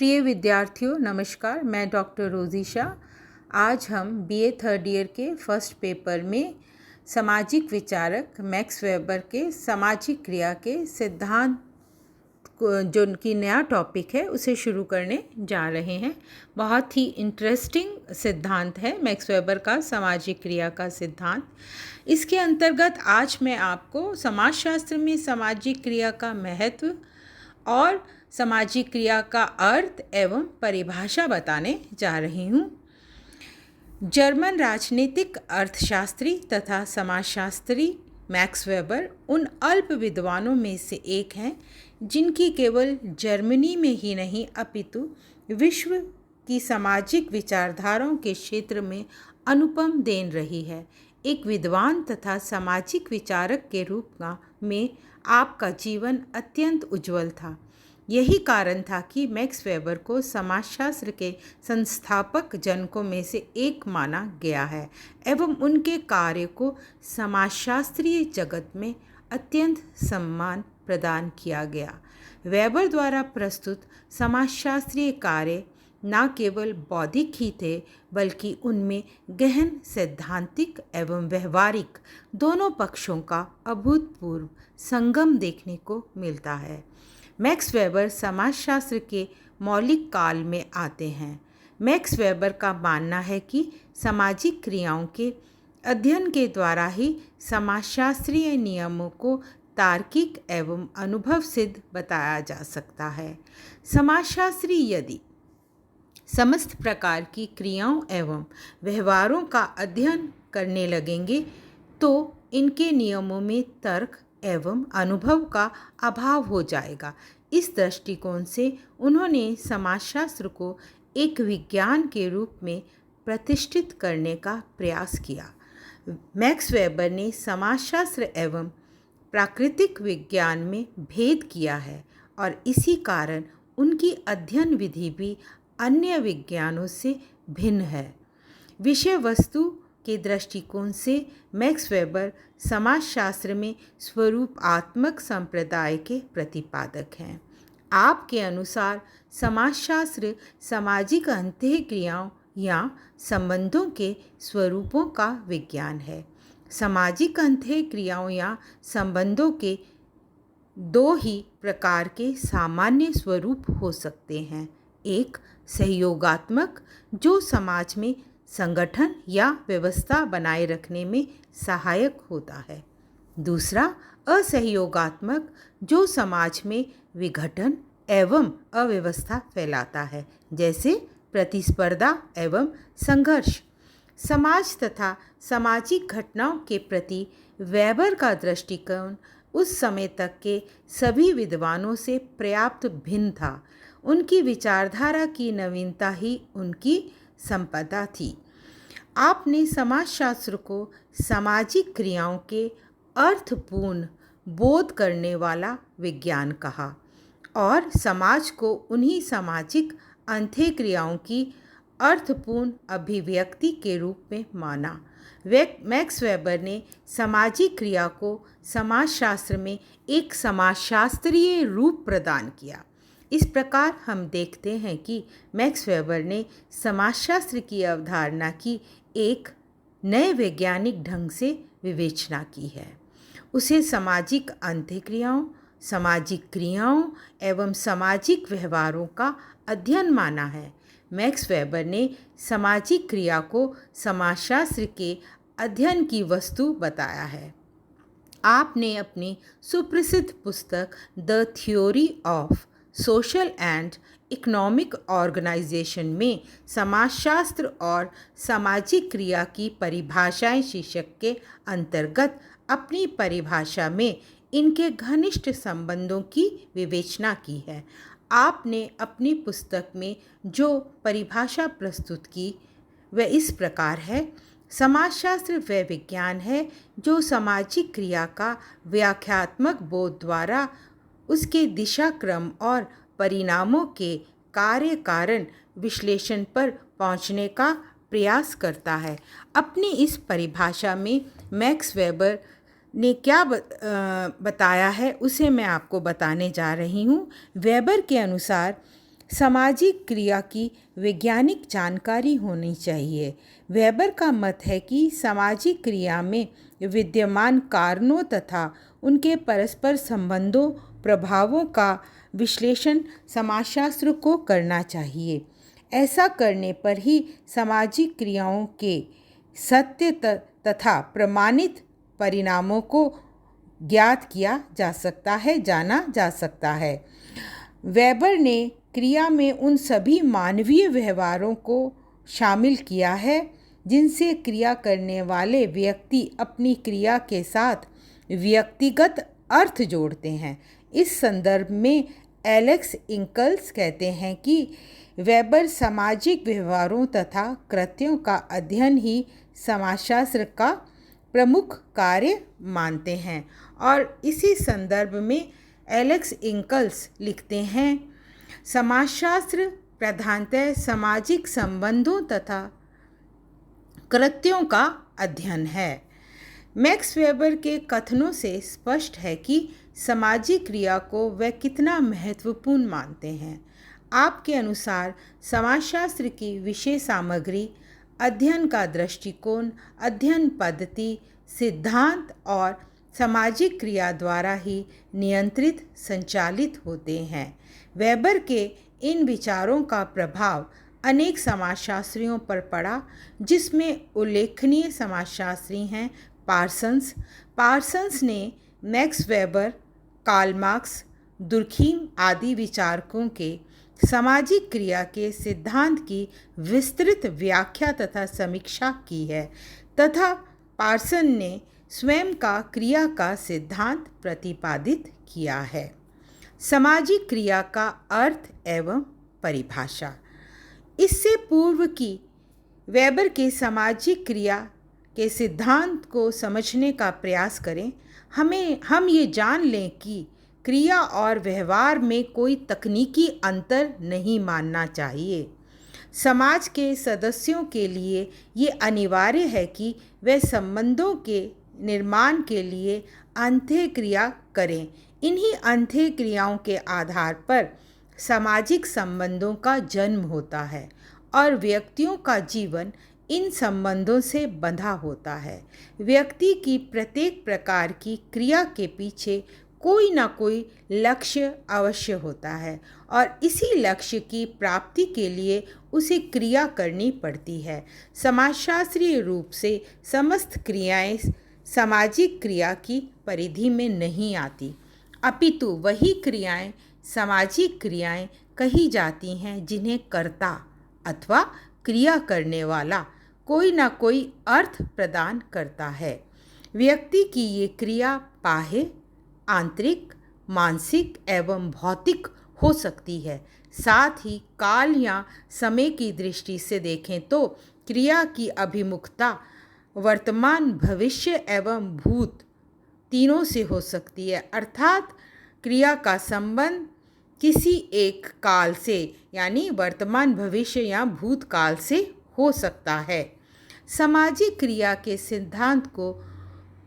प्रिय विद्यार्थियों नमस्कार। मैं डॉक्टर रोजी शाह। आज हम बीए थर्ड ईयर के फर्स्ट पेपर में सामाजिक विचारक मैक्स वेबर के सामाजिक क्रिया के सिद्धांत जो उनकी नया टॉपिक है उसे शुरू करने जा रहे हैं। बहुत ही इंटरेस्टिंग सिद्धांत है मैक्स वेबर का सामाजिक क्रिया का सिद्धांत। इसके अंतर्गत आज मैं आपको समाजशास्त्र में सामाजिक क्रिया का महत्व और सामाजिक क्रिया का अर्थ एवं परिभाषा बताने जा रही हूँ। जर्मन राजनीतिक अर्थशास्त्री तथा समाजशास्त्री मैक्स वेबर उन अल्प विद्वानों में से एक हैं जिनकी केवल जर्मनी में ही नहीं अपितु विश्व की सामाजिक विचारधाराओं के क्षेत्र में अनुपम देन रही है। एक विद्वान तथा सामाजिक विचारक के रूप में आपका जीवन अत्यंत उज्जवल था। यही कारण था कि मैक्स वेबर को समाजशास्त्र के संस्थापक जनकों में से एक माना गया है एवं उनके कार्य को समाजशास्त्रीय जगत में अत्यंत सम्मान प्रदान किया गया। वेबर द्वारा प्रस्तुत समाजशास्त्रीय कार्य न केवल बौद्धिक ही थे बल्कि उनमें गहन सैद्धांतिक एवं व्यवहारिक दोनों पक्षों का अभूतपूर्व संगम देखने को मिलता है। मैक्स वेबर समाजशास्त्र के मौलिक काल में आते हैं। मैक्स वेबर का मानना है कि सामाजिक क्रियाओं के अध्ययन के द्वारा ही समाजशास्त्रीय नियमों को तार्किक एवं अनुभव सिद्ध बताया जा सकता है। समाजशास्त्री यदि समस्त प्रकार की क्रियाओं एवं व्यवहारों का अध्ययन करने लगेंगे तो इनके नियमों में तर्क एवं अनुभव का अभाव हो जाएगा। इस दृष्टिकोण से उन्होंने समाजशास्त्र को एक विज्ञान के रूप में प्रतिष्ठित करने का प्रयास किया। मैक्स वेबर ने समाजशास्त्र एवं प्राकृतिक विज्ञान में भेद किया है और इसी कारण उनकी अध्ययन विधि भी अन्य विज्ञानों से भिन्न है। विषय वस्तु के दृष्टिकोण से मैक्स वेबर समाजशास्त्र में स्वरूपात्मक संप्रदाय के प्रतिपादक हैं। आपके अनुसार समाजशास्त्र सामाजिक अंतःक्रियाओं या संबंधों के स्वरूपों का विज्ञान है। सामाजिक अंतःक्रियाओं या संबंधों के दो ही प्रकार के सामान्य स्वरूप हो सकते हैं। एक सहयोगात्मक, जो समाज में संगठन या व्यवस्था बनाए रखने में सहायक होता है। दूसरा असहयोगात्मक, जो समाज में विघटन एवं अव्यवस्था फैलाता है, जैसे प्रतिस्पर्धा एवं संघर्ष। समाज तथा सामाजिक घटनाओं के प्रति वेबर का दृष्टिकोण उस समय तक के सभी विद्वानों से पर्याप्त भिन्न था। उनकी विचारधारा की नवीनता ही उनकी संपदा थी। आपने समाजशास्त्र को सामाजिक क्रियाओं के अर्थपूर्ण बोध करने वाला विज्ञान कहा और समाज को उन्हीं सामाजिक अंतःक्रियाओं की अर्थपूर्ण अभिव्यक्ति के रूप में माना। मैक्स वेबर ने सामाजिक क्रिया को समाजशास्त्र में एक समाजशास्त्रीय रूप प्रदान किया। इस प्रकार हम देखते हैं कि मैक्स वेबर ने समाजशास्त्र की अवधारणा की एक नए वैज्ञानिक ढंग से विवेचना की है। उसे सामाजिक अंतःक्रियाओं, सामाजिक क्रियाओं एवं सामाजिक व्यवहारों का अध्ययन माना है। मैक्स वेबर ने सामाजिक क्रिया को समाजशास्त्र के अध्ययन की वस्तु बताया है। आपने अपनी सुप्रसिद्ध पुस्तक the theory of social and economic organisation में समाजशास्त्र और सामाजिक क्रिया की परिभाषाएं शीर्षक के अंतर्गत अपनी परिभाषा में इनके घनिष्ठ संबंधों की विवेचना की है। आपने अपनी पुस्तक में जो परिभाषा प्रस्तुत की वह इस प्रकार है: समाजशास्त्र वह विज्ञान है जो सामाजिक क्रिया का व्याख्यात्मक बोध द्वारा उसके दिशाक्रम और परिणामों के कार्य कारण विश्लेषण पर पहुंचने का प्रयास करता है। अपनी इस परिभाषा में मैक्स वेबर ने क्या बताया है उसे मैं आपको बताने जा रही हूँ। वेबर के अनुसार सामाजिक क्रिया की वैज्ञानिक जानकारी होनी चाहिए। वेबर का मत है कि सामाजिक क्रिया में विद्यमान कारणों तथा उनके परस्पर संबंधों प्रभावों का विश्लेषण समाजशास्त्र को करना चाहिए। ऐसा करने पर ही सामाजिक क्रियाओं के सत्य तथा प्रमाणित परिणामों को ज्ञात किया जा सकता है, जाना जा सकता है। वेबर ने क्रिया में उन सभी मानवीय व्यवहारों को शामिल किया है जिनसे क्रिया करने वाले व्यक्ति अपनी क्रिया के साथ व्यक्तिगत अर्थ जोड़ते हैं। इस संदर्भ में एलेक्स इंकल्स कहते हैं कि वेबर सामाजिक व्यवहारों तथा कृत्यों का अध्ययन ही समाजशास्त्र का प्रमुख कार्य मानते हैं। और इसी संदर्भ में एलेक्स इंकल्स लिखते हैं, समाजशास्त्र प्रधानतः सामाजिक संबंधों तथा कृत्यों का अध्ययन है। मैक्स वेबर के कथनों से स्पष्ट है कि सामाजिक क्रिया को वे कितना महत्वपूर्ण मानते हैं। आपके अनुसार समाजशास्त्र की विषय सामग्री, अध्ययन का दृष्टिकोण, अध्ययन पद्धति, सिद्धांत और सामाजिक क्रिया द्वारा ही नियंत्रित संचालित होते हैं। वेबर के इन विचारों का प्रभाव अनेक समाजशास्त्रियों पर पड़ा, जिसमें उल्लेखनीय समाजशास्त्री हैं पार्सन्स ने Max Weber, Karl Marx, Durkheim आदि विचारकों के सामाजिक क्रिया के सिद्धांत की विस्तृत व्याख्या तथा समीक्षा की है तथा पार्सन ने स्वयं का क्रिया का सिद्धांत प्रतिपादित किया है। सामाजिक क्रिया का अर्थ एवं परिभाषा। इससे पूर्व कि वेबर के सामाजिक क्रिया के सिद्धांत को समझने का प्रयास करें, हम ये जान लें कि क्रिया और व्यवहार में कोई तकनीकी अंतर नहीं मानना चाहिए। समाज के सदस्यों के लिए ये अनिवार्य है कि वे संबंधों के निर्माण के लिए अंत्यक्रिया करें। इन्हीं अंत्यक्रियाओं के आधार पर सामाजिक संबंधों का जन्म होता है और व्यक्तियों का जीवन इन संबंधों से बंधा होता है। व्यक्ति की प्रत्येक प्रकार की क्रिया के पीछे कोई ना कोई लक्ष्य अवश्य होता है और इसी लक्ष्य की प्राप्ति के लिए उसे क्रिया करनी पड़ती है। समाजशास्त्रीय रूप से समस्त क्रियाएं सामाजिक क्रिया की परिधि में नहीं आती, अपितु वही क्रियाएं सामाजिक क्रियाएं कही जाती हैं जिन्हें कर्ता अथवा क्रिया करने वाला कोई ना कोई अर्थ प्रदान करता है। व्यक्ति की ये क्रिया बाह्य, आंतरिक, मानसिक एवं भौतिक हो सकती है। साथ ही काल या समय की दृष्टि से देखें तो क्रिया की अभिमुखता वर्तमान, भविष्य एवं भूत तीनों से हो सकती है, अर्थात क्रिया का संबंध किसी एक काल से यानी वर्तमान, भविष्य या भूतकाल से हो सकता है। सामाजिक क्रिया के सिद्धांत को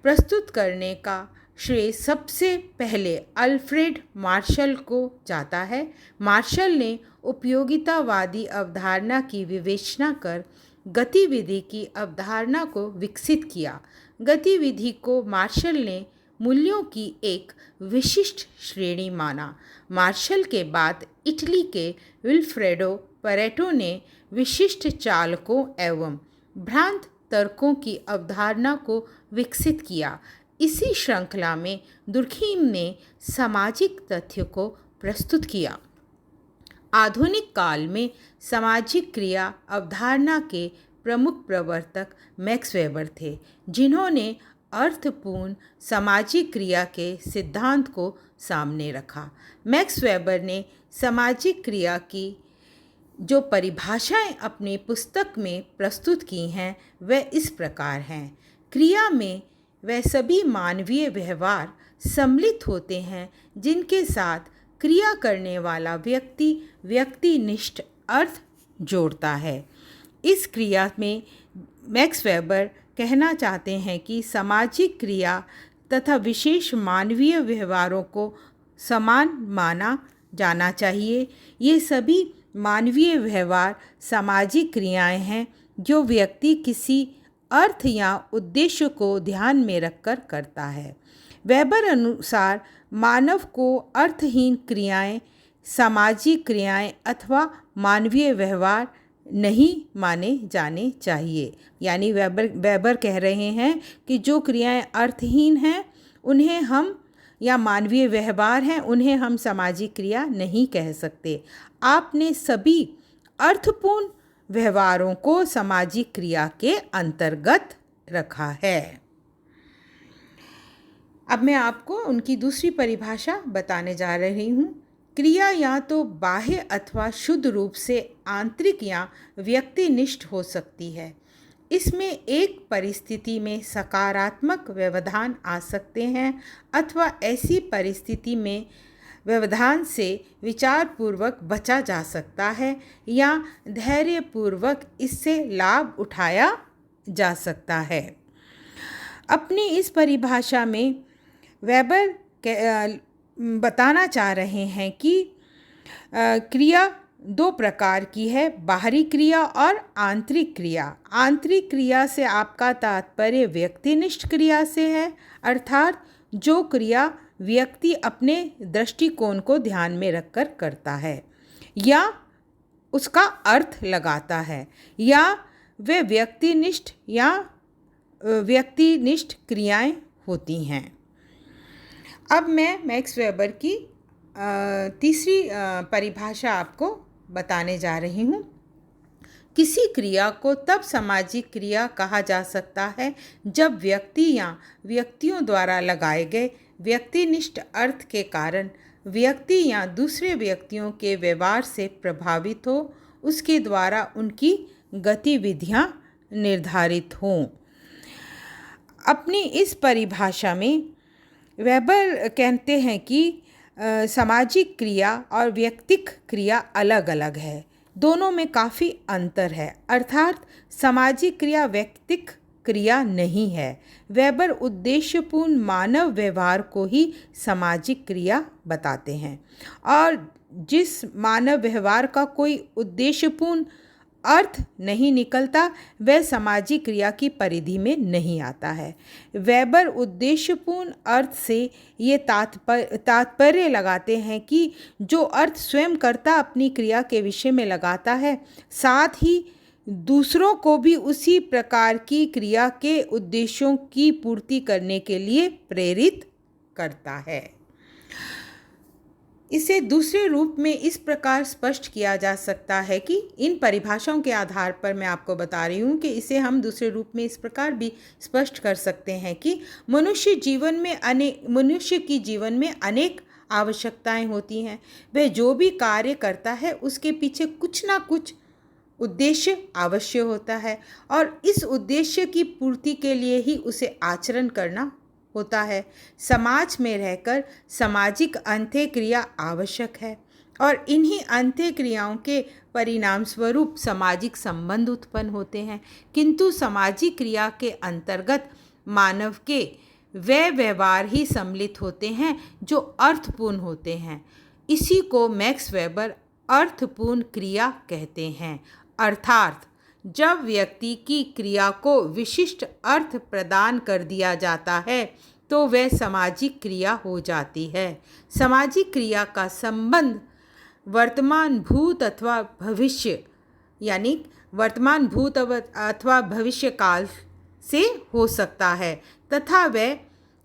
प्रस्तुत करने का श्रेय सबसे पहले अल्फ्रेड मार्शल को जाता है। मार्शल ने उपयोगितावादी अवधारणा की विवेचना कर गतिविधि की अवधारणा को विकसित किया। गतिविधि को मार्शल ने मूल्यों की एक विशिष्ट श्रेणी माना। मार्शल के बाद इटली के विल्फ्रेडो परेटो ने विशिष्ट चालकों एवं भ्रांत तर्कों की अवधारणा को विकसित किया। इसी श्रृंखला में दुर्खीम ने सामाजिक तथ्य को प्रस्तुत किया। आधुनिक काल में सामाजिक क्रिया अवधारणा के प्रमुख प्रवर्तक मैक्स वेबर थे, जिन्होंने अर्थपूर्ण सामाजिक क्रिया के सिद्धांत को सामने रखा। मैक्स वेबर ने सामाजिक क्रिया की जो परिभाषाएं अपनी पुस्तक में प्रस्तुत की हैं वह इस प्रकार हैं। क्रिया में वह सभी मानवीय व्यवहार सम्मिलित होते हैं जिनके साथ क्रिया करने वाला व्यक्ति व्यक्तिनिष्ठ अर्थ जोड़ता है। इस क्रिया में मैक्स वेबर कहना चाहते हैं कि सामाजिक क्रिया तथा विशेष मानवीय व्यवहारों को समान माना जाना चाहिए। ये सभी मानवीय व्यवहार सामाजिक क्रियाएं हैं जो व्यक्ति किसी अर्थ या उद्देश्य को ध्यान में रखकर करता है। वेबर अनुसार मानव को अर्थहीन क्रियाएं, सामाजिक क्रियाएं अथवा मानवीय व्यवहार नहीं माने जाने चाहिए। यानी वेबर कह रहे हैं कि जो क्रियाएं अर्थहीन हैं उन्हें हम, या मानवीय व्यवहार हैं, उन्हें हम सामाजिक क्रिया नहीं कह सकते। आपने सभी अर्थपूर्ण व्यवहारों को सामाजिक क्रिया के अंतर्गत रखा है। अब मैं आपको उनकी दूसरी परिभाषा बताने जा रही हूँ। क्रिया या तो बाह्य अथवा शुद्ध रूप से आंतरिक या व्यक्तिनिष्ठ हो सकती है। इसमें एक परिस्थिति में सकारात्मक व्यवधान आ सकते हैं अथवा ऐसी परिस्थिति में व्यवधान से विचारपूर्वक बचा जा सकता है या धैर्यपूर्वक इससे लाभ उठाया जा सकता है। अपनी इस परिभाषा में वेबर बताना चाह रहे हैं कि क्रिया दो प्रकार की है, बाहरी क्रिया और आंतरिक क्रिया। आंतरिक क्रिया से आपका तात्पर्य व्यक्तिनिष्ठ क्रिया से है, अर्थात जो क्रिया व्यक्ति अपने दृष्टिकोण को ध्यान में रखकर करता है या उसका अर्थ लगाता है, या वे व्यक्तिनिष्ठ क्रियाएं होती हैं। अब मैं मैक्स वेबर की तीसरी परिभाषा आपको बताने जा रही हूँ। किसी क्रिया को तब सामाजिक क्रिया कहा जा सकता है जब व्यक्ति या व्यक्तियों द्वारा लगाए गए व्यक्तिनिष्ठ अर्थ के कारण व्यक्ति या दूसरे व्यक्तियों के व्यवहार से प्रभावित हो, उसके द्वारा उनकी गतिविधियाँ निर्धारित हों। अपनी इस परिभाषा में वेबर कहते हैं कि सामाजिक क्रिया और व्यक्तिक क्रिया अलग अलग है, दोनों में काफ़ी अंतर है, अर्थात सामाजिक क्रिया व्यक्तिक क्रिया नहीं है। वेबर उद्देश्यपूर्ण मानव व्यवहार को ही सामाजिक क्रिया बताते हैं, और जिस मानव व्यवहार का कोई उद्देश्यपूर्ण अर्थ नहीं निकलता वह सामाजिक क्रिया की परिधि में नहीं आता है। वेबर उद्देश्यपूर्ण अर्थ से ये तात्पर्य लगाते हैं कि जो अर्थ स्वयं कर्ता अपनी क्रिया के विषय में लगाता है, साथ ही दूसरों को भी उसी प्रकार की क्रिया के उद्देश्यों की पूर्ति करने के लिए प्रेरित करता है। इसे दूसरे रूप में इस प्रकार स्पष्ट किया जा सकता है कि इन परिभाषाओं के आधार पर मैं आपको बता रही हूँ कि इसे हम दूसरे रूप में इस प्रकार भी स्पष्ट कर सकते हैं कि मनुष्य की जीवन में अनेक आवश्यकताएं होती हैं। वह जो भी कार्य करता है उसके पीछे कुछ ना कुछ उद्देश्य अवश्य होता है, और इस उद्देश्य की पूर्ति के लिए ही उसे आचरण करना होता है। समाज में रहकर सामाजिक अंत्यक्रिया आवश्यक है, और इन्हीं अंत्यक्रियाओं के परिणाम स्वरूप सामाजिक संबंध उत्पन्न होते हैं। किंतु सामाजिक क्रिया के अंतर्गत मानव के वे व्यवहार ही सम्मिलित होते हैं जो अर्थपूर्ण होते हैं। इसी को मैक्स वेबर अर्थपूर्ण क्रिया कहते हैं, अर्थात जब व्यक्ति की क्रिया को विशिष्ट अर्थ प्रदान कर दिया जाता है तो वह सामाजिक क्रिया हो जाती है। सामाजिक क्रिया का संबंध वर्तमान भूत अथवा भविष्य, यानी वर्तमान भूत अथवा भविष्य काल से हो सकता है, तथा वह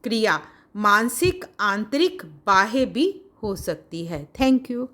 क्रिया मानसिक, आंतरिक, बाह्य भी हो सकती है। Thank you.